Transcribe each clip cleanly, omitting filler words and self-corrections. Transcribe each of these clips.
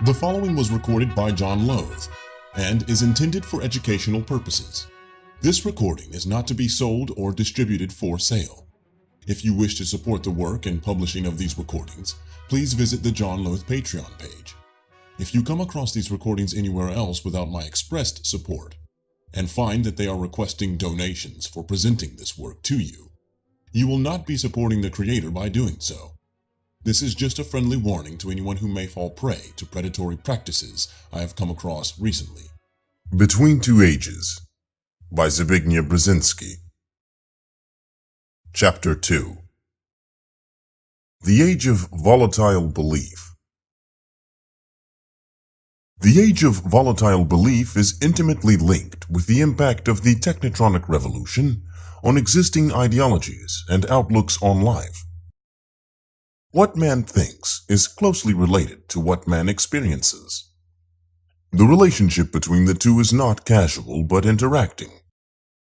The following was recorded by JohnLothe and is intended for educational purposes. This recording is not to be sold or distributed for sale. If you wish to support the work and publishing of these recordings, please visit the JohnLothe Patreon page. If you come across these recordings anywhere else without my expressed support, and find that they are requesting donations for presenting this work to you, you will not be supporting the creator by doing so. This is just a friendly warning to anyone who may fall prey to predatory practices I have come across recently. Between Two Ages by Zbigniew Brzezinski. Chapter 2. The Age of Volatile Belief. The age of volatile belief is intimately linked with the impact of the technotronic revolution on existing ideologies and outlooks on life. What man thinks is closely related to what man experiences. The relationship between the two is not casual but interacting.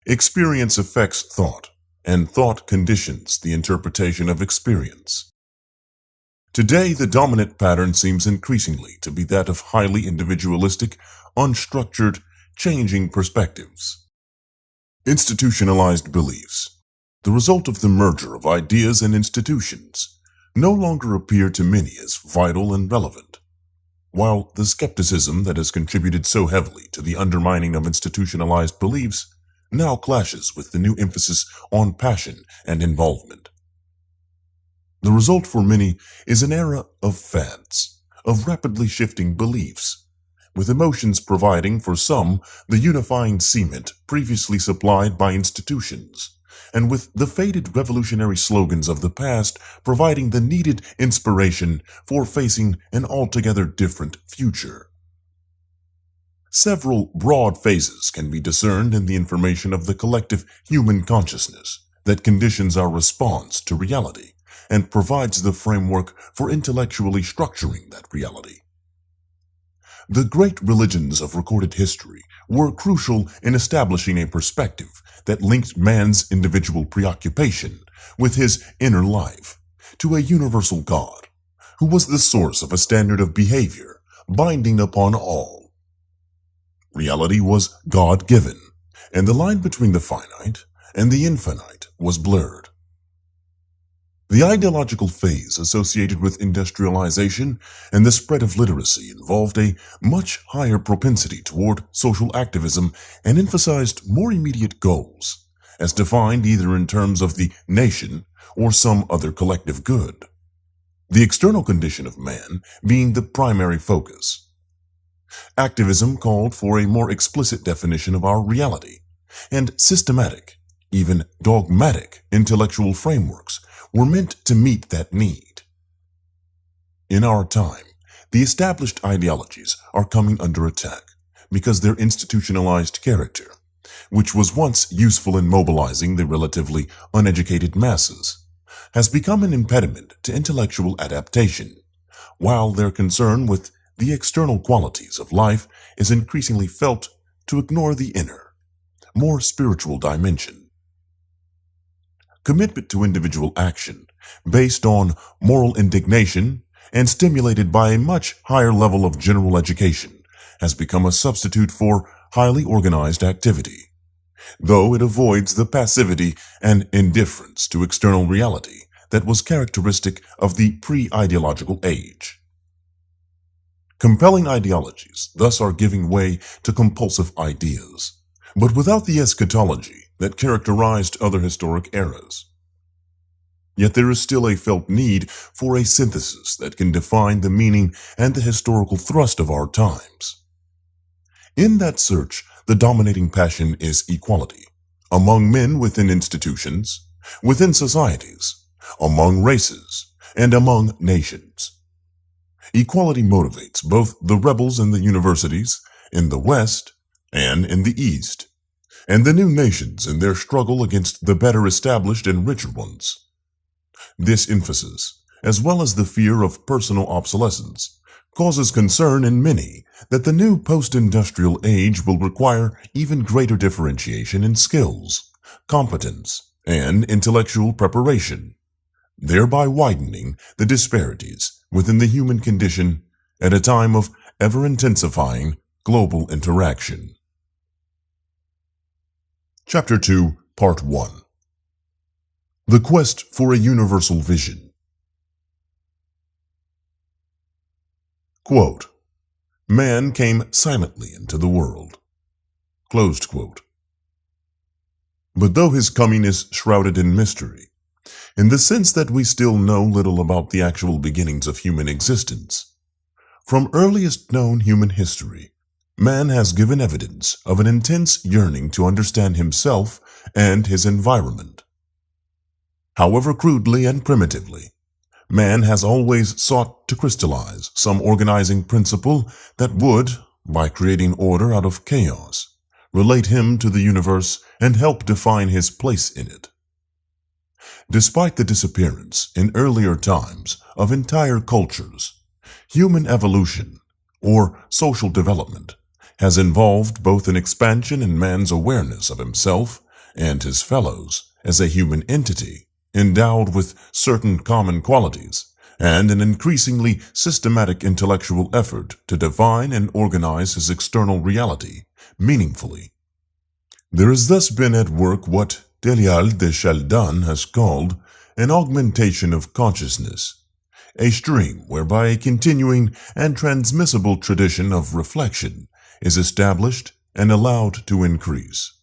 Experience affects thought, and thought conditions the interpretation of experience. Today, the dominant pattern seems increasingly to be that of highly individualistic, unstructured, changing perspectives. Institutionalized beliefs, the result of the merger of ideas and institutions, no longer appear to many as vital and relevant, while the skepticism that has contributed so heavily to the undermining of institutionalized beliefs now clashes with the new emphasis on passion and involvement. The result for many is an era of fads, of rapidly shifting beliefs, with emotions providing for some the unifying cement previously supplied by institutions, and with the faded revolutionary slogans of the past providing the needed inspiration for facing an altogether different future. Several broad phases can be discerned in the information of the collective human consciousness that conditions our response to reality and provides the framework for intellectually structuring that reality. The great religions of recorded history were crucial in establishing a perspective that linked man's individual preoccupation with his inner life to a universal God, who was the source of a standard of behavior binding upon all. Reality was God-given, and the line between the finite and the infinite was blurred. The ideological phase associated with industrialization and the spread of literacy involved a much higher propensity toward social activism and emphasized more immediate goals, as defined either in terms of the nation or some other collective good, the external condition of man being the primary focus. Activism called for a more explicit definition of our reality, and systematic, even dogmatic intellectual frameworks were meant to meet that need. In our time, the established ideologies are coming under attack because their institutionalized character, which was once useful in mobilizing the relatively uneducated masses, has become an impediment to intellectual adaptation, while their concern with the external qualities of life is increasingly felt to ignore the inner, more spiritual dimension. Commitment to individual action, based on moral indignation and stimulated by a much higher level of general education, has become a substitute for highly organized activity, though it avoids the passivity and indifference to external reality that was characteristic of the pre-ideological age. Compelling ideologies thus are giving way to compulsive ideas, but without the eschatology that characterized other historic eras. Yet there is still a felt need for a synthesis that can define the meaning and the historical thrust of our times. In that search, the dominating passion is equality, among men within institutions, within societies, among races, and among nations. Equality motivates both the rebels in the universities, in the West, and in the East, and the new nations in their struggle against the better established and richer ones. This emphasis, as well as the fear of personal obsolescence, causes concern in many that the new post-industrial age will require even greater differentiation in skills, competence, and intellectual preparation, thereby widening the disparities within the human condition at a time of ever-intensifying global interaction. Chapter 2, Part 1. The Quest for a Universal Vision. Quote, "Man came silently into the world." Closed quote. But though his coming is shrouded in mystery, in the sense that we still know little about the actual beginnings of human existence, from earliest known human history, man has given evidence of an intense yearning to understand himself and his environment. However crudely and primitively, man has always sought to crystallize some organizing principle that would, by creating order out of chaos, relate him to the universe and help define his place in it. Despite the disappearance in earlier times of entire cultures, human evolution, or social development, has involved both an expansion in man's awareness of himself and his fellows as a human entity endowed with certain common qualities, and an increasingly systematic intellectual effort to define and organize his external reality meaningfully. There has thus been at work what Teilhard de Chardin has called an augmentation of consciousness, a stream whereby a continuing and transmissible tradition of reflection is established and allowed to increase.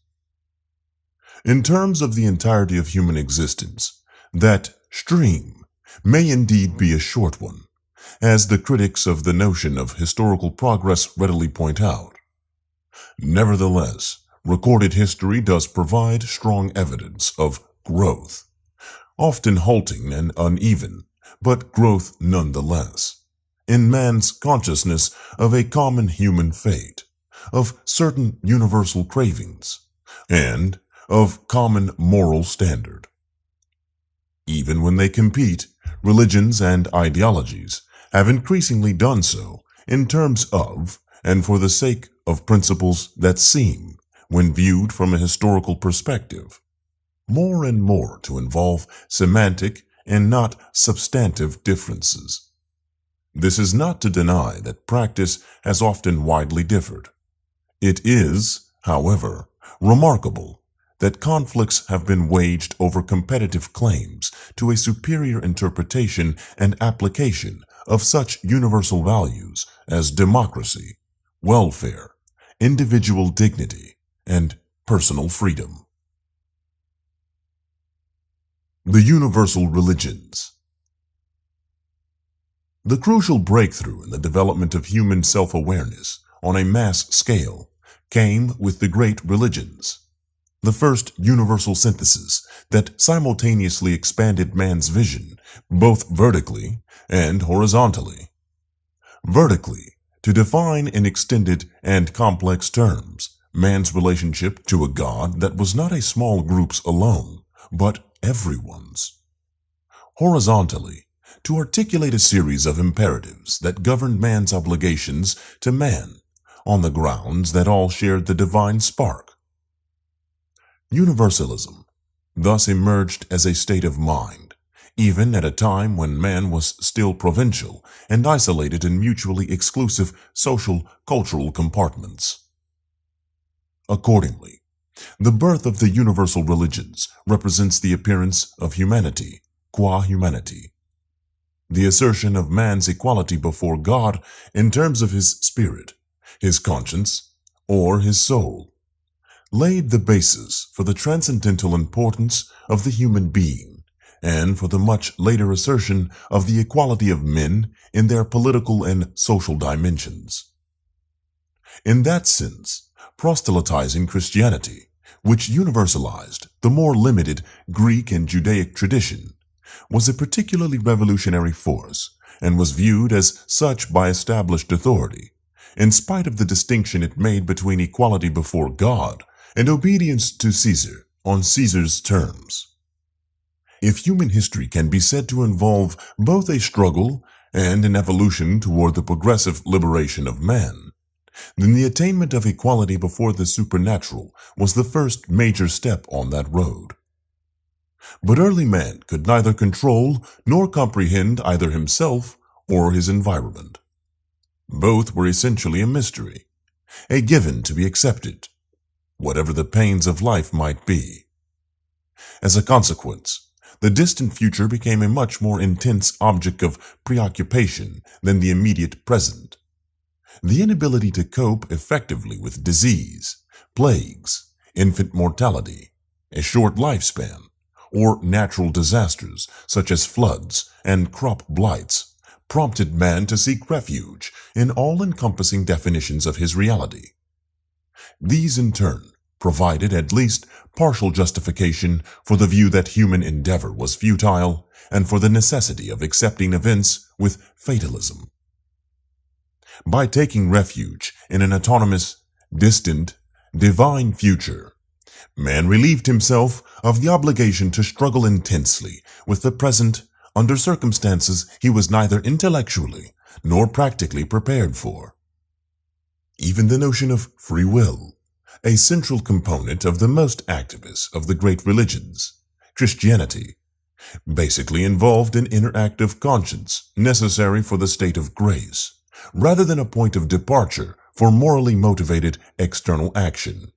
In terms of the entirety of human existence, that stream may indeed be a short one, as the critics of the notion of historical progress readily point out. Nevertheless, recorded history does provide strong evidence of growth, often halting and uneven, but growth nonetheless, in man's consciousness of a common human fate, of certain universal cravings, and of common moral standard. Even when they compete, religions and ideologies have increasingly done so in terms of and for the sake of principles that seem, when viewed from a historical perspective, more and more to involve semantic and not substantive differences. This is not to deny that practice has often widely differed. It is, however, remarkable that conflicts have been waged over competitive claims to a superior interpretation and application of such universal values as democracy, welfare, individual dignity, and personal freedom. The Universal Religions. The crucial breakthrough in the development of human self-awareness on a mass scale came with the great religions, the first universal synthesis that simultaneously expanded man's vision both vertically and horizontally. Vertically, to define in extended and complex terms man's relationship to a God that was not a small group's alone, but everyone's. Horizontally, to articulate a series of imperatives that governed man's obligations to man, on the grounds that all shared the divine spark. Universalism thus emerged as a state of mind, even at a time when man was still provincial and isolated in mutually exclusive social, cultural compartments. Accordingly, the birth of the universal religions represents the appearance of humanity qua humanity, the assertion of man's equality before God in terms of his spirit, his conscience, or his soul, laid the basis for the transcendental importance of the human being and for the much later assertion of the equality of men in their political and social dimensions. In that sense, proselytizing Christianity, which universalized the more limited Greek and Judaic tradition, was a particularly revolutionary force and was viewed as such by established authority, in spite of the distinction it made between equality before God and obedience to Caesar on Caesar's terms. If human history can be said to involve both a struggle and an evolution toward the progressive liberation of man, then the attainment of equality before the supernatural was the first major step on that road. But early man could neither control nor comprehend either himself or his environment. Both were essentially a mystery, a given to be accepted, whatever the pains of life might be. As a consequence, the distant future became a much more intense object of preoccupation than the immediate present. The inability to cope effectively with disease, plagues, infant mortality, a short lifespan, or natural disasters such as floods and crop blights prompted man to seek refuge in all-encompassing definitions of his reality. These, in turn, provided at least partial justification for the view that human endeavor was futile and for the necessity of accepting events with fatalism. By taking refuge in an autonomous, distant, divine future, man relieved himself of the obligation to struggle intensely with the present under circumstances he was neither intellectually nor practically prepared for. Even the notion of free will, a central component of the most activist of the great religions, Christianity, basically involved an inner act of conscience necessary for the state of grace, rather than a point of departure for morally motivated external action.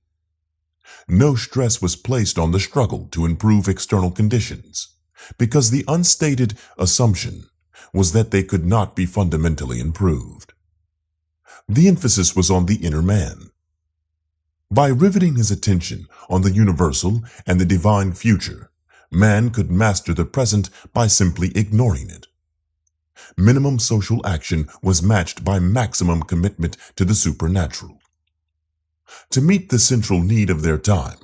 No stress was placed on the struggle to improve external conditions, because the unstated assumption was that they could not be fundamentally improved. The emphasis was on the inner man. By riveting his attention on the universal and the divine future, man could master the present by simply ignoring it. Minimum social action was matched by maximum commitment to the supernatural. To meet the central need of their time,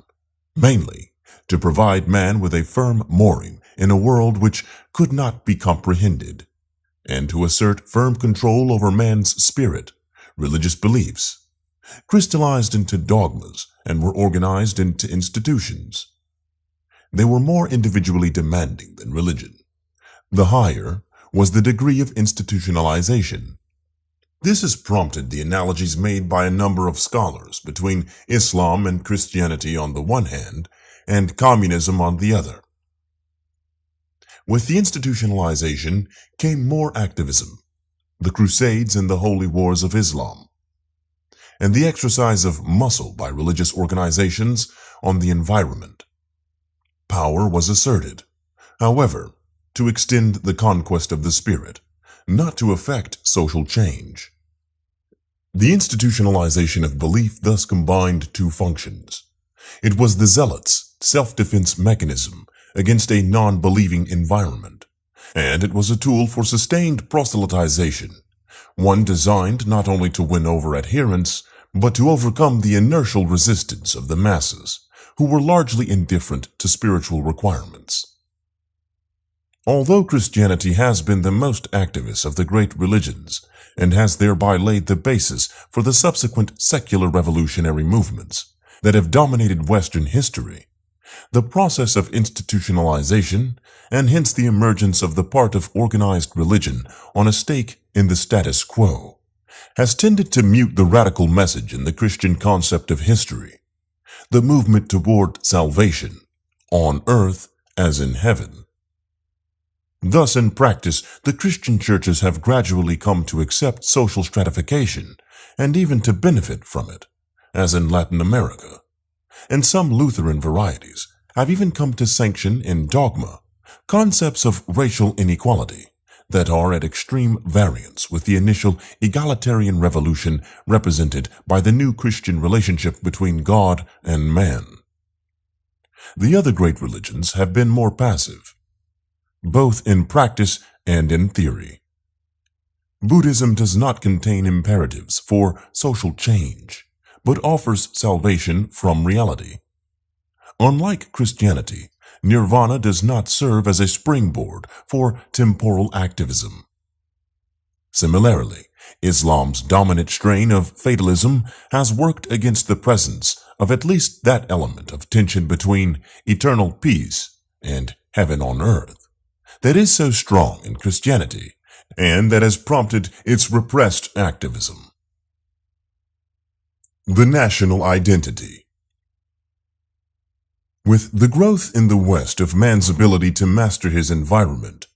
mainly to provide man with a firm mooring in a world which could not be comprehended, and to assert firm control over man's spirit, religious beliefs, crystallized into dogmas and were organized into institutions. They were more individually demanding than religion. The higher was the degree of institutionalization. This has prompted the analogies made by a number of scholars between Islam and Christianity on the one hand, and communism on the other. With the institutionalization came more activism, the Crusades and the Holy Wars of Islam, and the exercise of muscle by religious organizations on the environment. Power was asserted, however, to extend the conquest of the spirit, not to effect social change. The institutionalization of belief thus combined two functions. It was the zealot's self-defense mechanism against a non-believing environment, and it was a tool for sustained proselytization, one designed not only to win over adherents, but to overcome the inertial resistance of the masses, who were largely indifferent to spiritual requirements. Although Christianity has been the most activist of the great religions, and has thereby laid the basis for the subsequent secular revolutionary movements that have dominated Western history, the process of institutionalization, and hence the emergence of the part of organized religion on a stake in the status quo, has tended to mute the radical message in the Christian concept of history, the movement toward salvation, on earth as in heaven. Thus, in practice, the Christian churches have gradually come to accept social stratification and even to benefit from it, as in Latin America. And some Lutheran varieties have even come to sanction in dogma concepts of racial inequality that are at extreme variance with the initial egalitarian revolution represented by the new Christian relationship between God and man. The other great religions have been more passive, both in practice and in theory. Buddhism does not contain imperatives for social change, but offers salvation from reality. Unlike Christianity, nirvana does not serve as a springboard for temporal activism. Similarly, Islam's dominant strain of fatalism has worked against the presence of at least that element of tension between eternal peace and heaven on earth that is so strong in Christianity, and that has prompted its repressed activism. The national identity. With the growth in the West of man's ability to master his environment,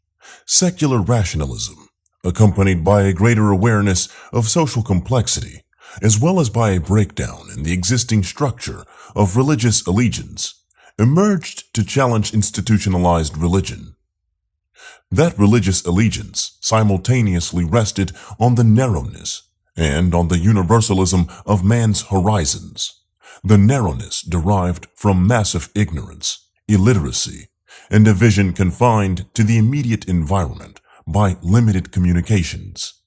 secular rationalism, accompanied by a greater awareness of social complexity, as well as by a breakdown in the existing structure of religious allegiance, emerged to challenge institutionalized religion. That religious allegiance simultaneously rested on the narrowness and on the universalism of man's horizons. The narrowness derived from massive ignorance, illiteracy, and a vision confined to the immediate environment by limited communications.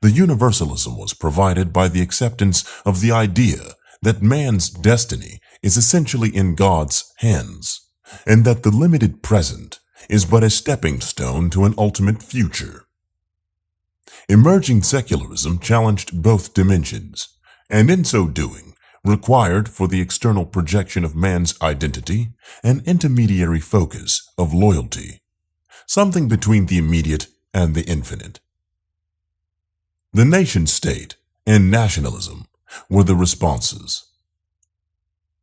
The universalism was provided by the acceptance of the idea that man's destiny is essentially in God's hands, and that the limited present is but a stepping stone to an ultimate future. Emerging secularism challenged both dimensions, and in so doing, required for the external projection of man's identity an intermediary focus of loyalty, something between the immediate and the infinite. The nation-state and nationalism were the responses.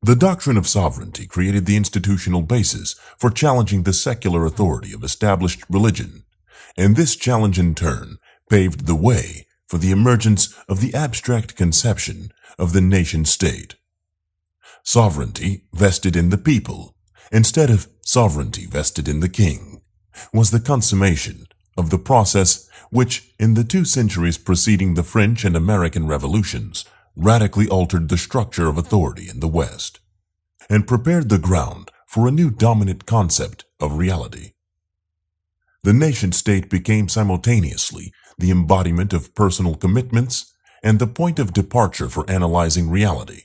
The doctrine of sovereignty created the institutional basis for challenging the secular authority of established religion, and this challenge in turn paved the way for the emergence of the abstract conception of the nation-state. Sovereignty vested in the people, instead of sovereignty vested in the king, was the consummation of the process which, in the 2 centuries preceding the French and American revolutions, radically altered the structure of authority in the West, and prepared the ground for a new dominant concept of reality. The nation-state became simultaneously the embodiment of personal commitments and the point of departure for analyzing reality.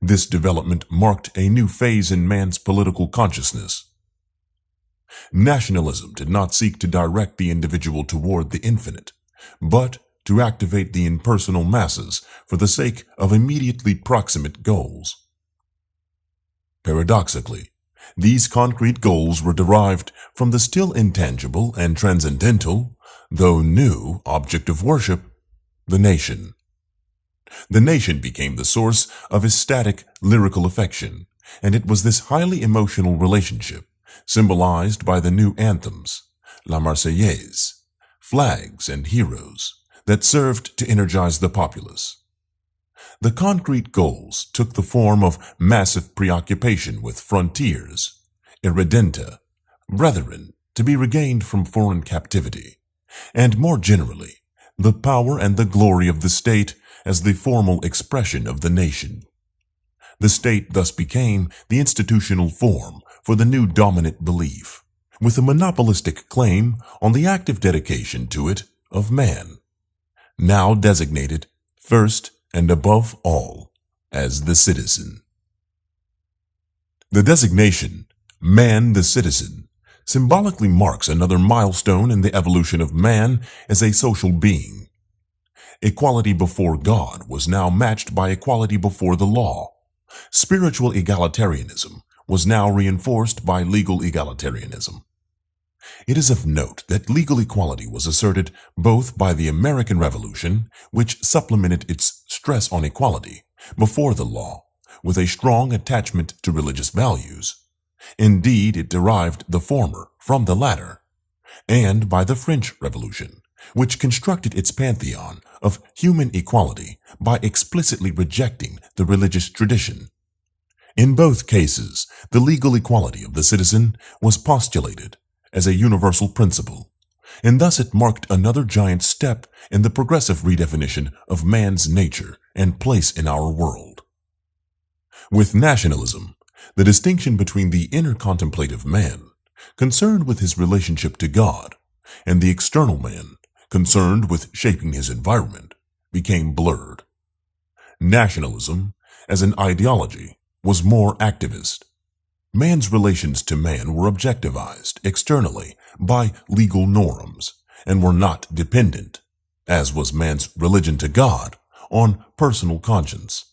This development marked a new phase in man's political consciousness. Nationalism did not seek to direct the individual toward the infinite, but to activate the impersonal masses for the sake of immediately proximate goals. Paradoxically, these concrete goals were derived from the still intangible and transcendental, though new, object of worship, the nation. The nation became the source of ecstatic lyrical affection, and it was this highly emotional relationship, symbolized by the new anthems, La Marseillaise, flags and heroes, that served to energize the populace. The concrete goals took the form of massive preoccupation with frontiers, irredenta, brethren to be regained from foreign captivity, and more generally, the power and the glory of the state as the formal expression of the nation. The state thus became the institutional form for the new dominant belief, with a monopolistic claim on the active dedication to it of man, now designated first and above all as the citizen. The designation, man the citizen, symbolically marks another milestone in the evolution of man as a social being. Equality before God was now matched by equality before the law. Spiritual egalitarianism was now reinforced by legal egalitarianism. It is of note that legal equality was asserted both by the American Revolution, which supplemented its stress on equality, before the law, with a strong attachment to religious values. Indeed, it derived the former from the latter, and by the French Revolution, which constructed its pantheon of human equality by explicitly rejecting the religious tradition. In both cases, the legal equality of the citizen was postulated as a universal principle, and thus it marked another giant step in the progressive redefinition of man's nature and place in our world. With nationalism, the distinction between the inner contemplative man, concerned with his relationship to God, and the external man, concerned with shaping his environment, became blurred. Nationalism, as an ideology, was more activist. Man's relations to man were objectivized externally by legal norms and were not dependent, as was man's religion to God, on personal conscience.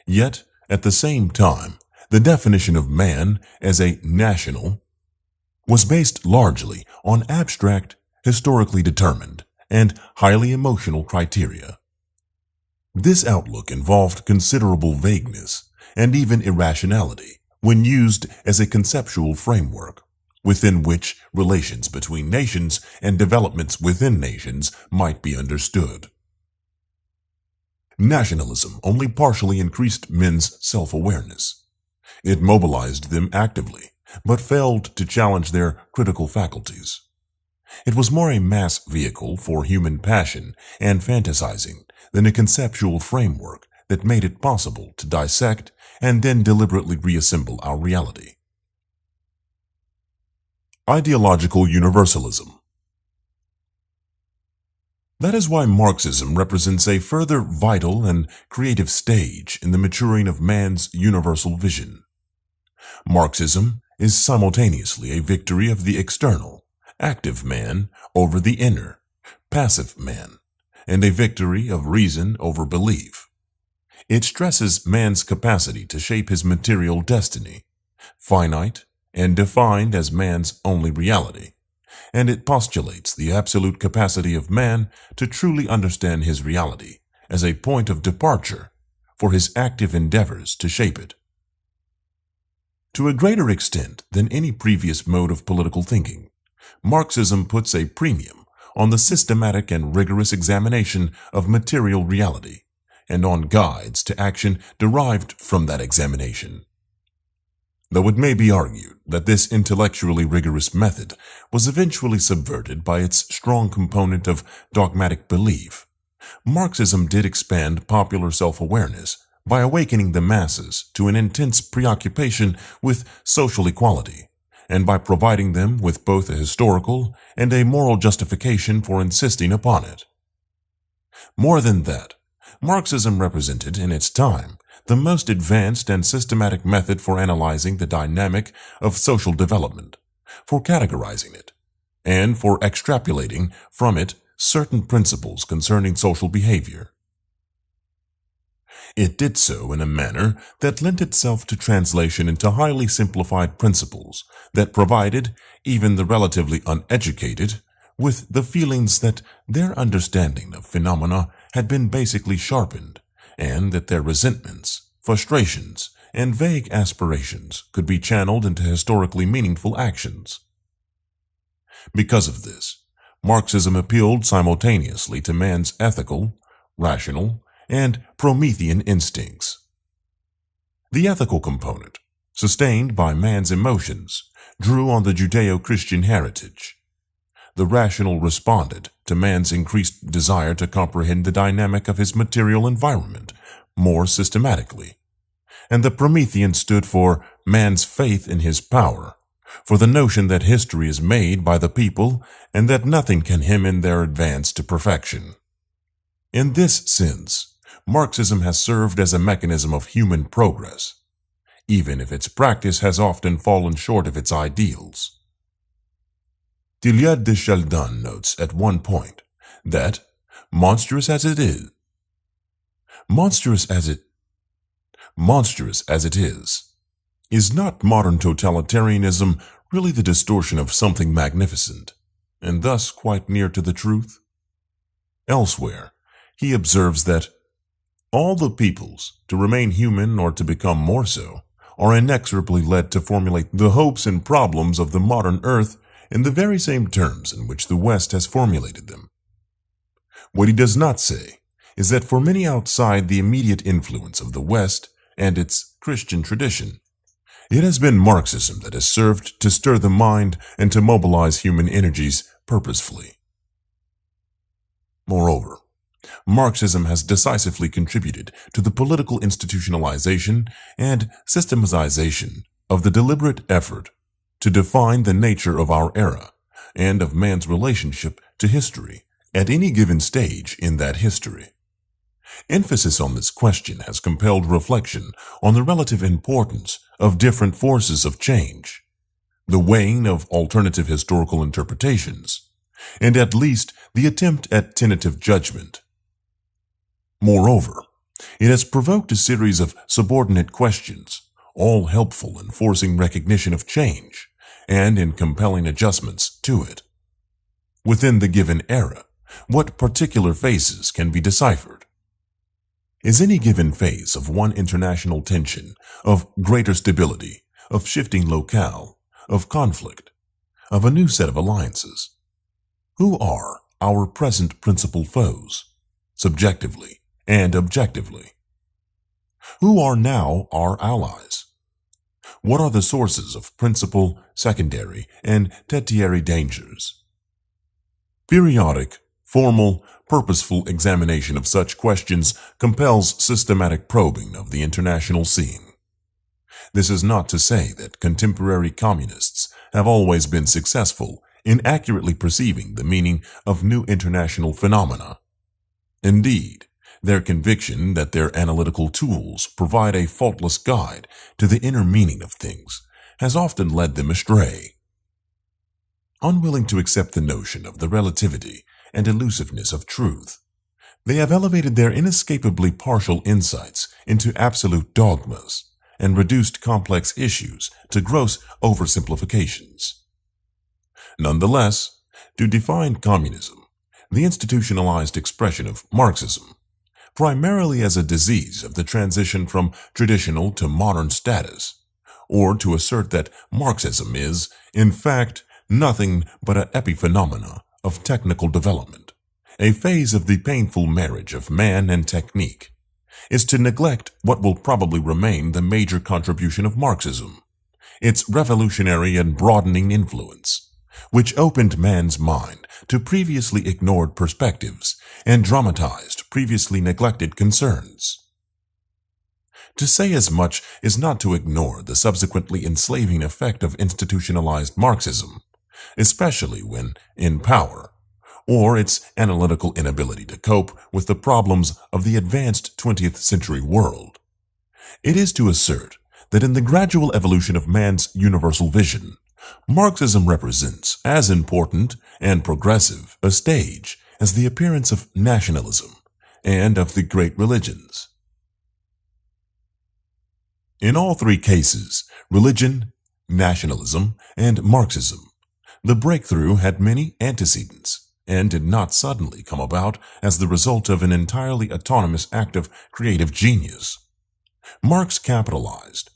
Yet, at the same time, the definition of man as a national was based largely on abstract, historically determined, and highly emotional criteria. This outlook involved considerable vagueness and even irrationality when used as a conceptual framework, within which relations between nations and developments within nations might be understood. Nationalism only partially increased men's self-awareness. It mobilized them actively, but failed to challenge their critical faculties. It was more a mass vehicle for human passion and fantasizing than a conceptual framework that made it possible to dissect and then deliberately reassemble our reality. Ideological universalism. That is why Marxism represents a further vital and creative stage in the maturing of man's universal vision. Marxism is simultaneously a victory of the external, active man over the inner, passive man, and a victory of reason over belief. It stresses man's capacity to shape his material destiny, finite and defined as man's only reality, and it postulates the absolute capacity of man to truly understand his reality as a point of departure for his active endeavors to shape it. To a greater extent than any previous mode of political thinking, Marxism puts a premium on the systematic and rigorous examination of material reality, and on guides to action derived from that examination. Though it may be argued that this intellectually rigorous method was eventually subverted by its strong component of dogmatic belief, Marxism did expand popular self-awareness by awakening the masses to an intense preoccupation with social equality, and by providing them with both a historical and a moral justification for insisting upon it. More than that, Marxism represented in its time the most advanced and systematic method for analyzing the dynamic of social development, for categorizing it, and for extrapolating from it certain principles concerning social behavior. It did so in a manner that lent itself to translation into highly simplified principles that provided even the relatively uneducated with the feelings that their understanding of phenomena had been basically sharpened, and that their resentments, frustrations, and vague aspirations could be channeled into historically meaningful actions. Because of this, Marxism appealed simultaneously to man's ethical, rational, and Promethean instincts. The ethical component, sustained by man's emotions, drew on the Judeo-Christian heritage. The rational responded to man's increased desire to comprehend the dynamic of his material environment more systematically, and the Promethean stood for man's faith in his power, for the notion that history is made by the people and that nothing can hinder their advance to perfection. In this sense, Marxism has served as a mechanism of human progress, even if its practice has often fallen short of its ideals. Teilhard de Chardin notes at one point that, monstrous as it is, is not modern totalitarianism really the distortion of something magnificent, and thus quite near to the truth? Elsewhere, he observes that all the peoples, to remain human or to become more so, are inexorably led to formulate the hopes and problems of the modern earth in the very same terms in which the West has formulated them. What he does not say is that for many outside the immediate influence of the West and its Christian tradition, it has been Marxism that has served to stir the mind and to mobilize human energies purposefully. Moreover, Marxism has decisively contributed to the political institutionalization and systematization of the deliberate effort to define the nature of our era and of man's relationship to history at any given stage in that history. Emphasis on this question has compelled reflection on the relative importance of different forces of change, the weighing of alternative historical interpretations, and at least the attempt at tentative judgment. Moreover, it has provoked a series of subordinate questions, all helpful in forcing recognition of change and in compelling adjustments to it. Within the given era, what particular phases can be deciphered? Is any given phase of one international tension, of greater stability, of shifting locale, of conflict, of a new set of alliances. Who are our present principal foes, subjectively and objectively? Who are now our allies? What are the sources of principal, secondary, and tertiary dangers? Periodic, formal, purposeful examination of such questions compels systematic probing of the international scene. This is not to say that contemporary communists have always been successful in accurately perceiving the meaning of new international phenomena. Indeed, their conviction that their analytical tools provide a faultless guide to the inner meaning of things has often led them astray. Unwilling to accept the notion of the relativity and elusiveness of truth, they have elevated their inescapably partial insights into absolute dogmas and reduced complex issues to gross oversimplifications. Nonetheless, to define communism, the institutionalized expression of Marxism, primarily as a disease of the transition from traditional to modern status, or to assert that Marxism is, in fact, nothing but an epiphenomena of technical development, a phase of the painful marriage of man and technique, is to neglect what will probably remain the major contribution of Marxism, its revolutionary and broadening influence, which opened man's mind to previously ignored perspectives and dramatized previously neglected concerns. To say as much is not to ignore the subsequently enslaving effect of institutionalized Marxism, especially when in power, or its analytical inability to cope with the problems of the advanced 20th century world. It is to assert that in the gradual evolution of man's universal vision, Marxism represents as important and progressive a stage as the appearance of nationalism and of the great religions. In all three cases, religion, nationalism, and Marxism, the breakthrough had many antecedents and did not suddenly come about as the result of an entirely autonomous act of creative genius. Marx capitalized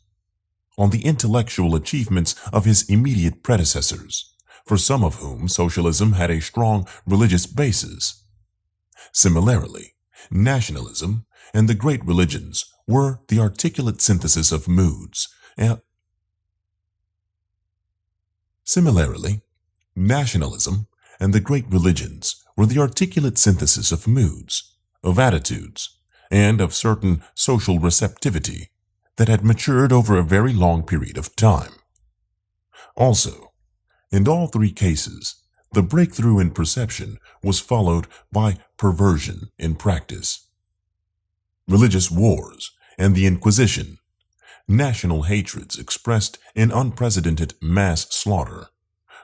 on the intellectual achievements of his immediate predecessors, for some of whom socialism had a strong religious basis. Similarly, nationalism and the great religions were the articulate synthesis of moods. Similarly, nationalism and the great religions were the articulate synthesis of moods, of attitudes, and of certain social receptivity that had matured over a very long period of time. Also, in all three cases, the breakthrough in perception was followed by perversion in practice. Religious wars and the Inquisition, national hatreds expressed in unprecedented mass slaughter,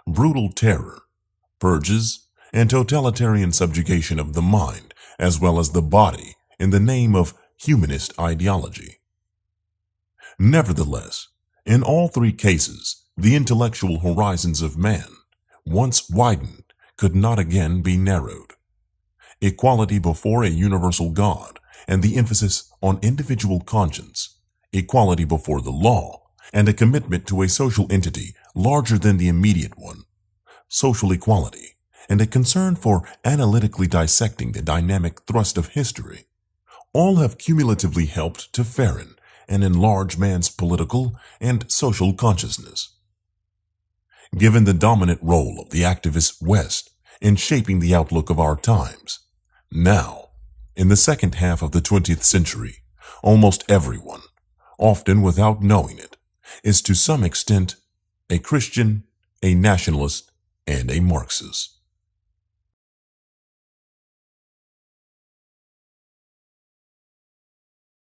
brutal terror, purges, and totalitarian subjugation of the mind as well as the body in the name of humanist ideology. Nevertheless, in all three cases, the intellectual horizons of man, once widened, could not again be narrowed. Equality before a universal God and the emphasis on individual conscience, equality before the law, and a commitment to a social entity larger than the immediate one, social equality, and a concern for analytically dissecting the dynamic thrust of history, all have cumulatively helped to fairten and enlarge man's political and social consciousness. Given the dominant role of the activist West in shaping the outlook of our times, now, in the second half of the 20th century, almost everyone, often without knowing it, is to some extent a Christian, a nationalist, and a Marxist.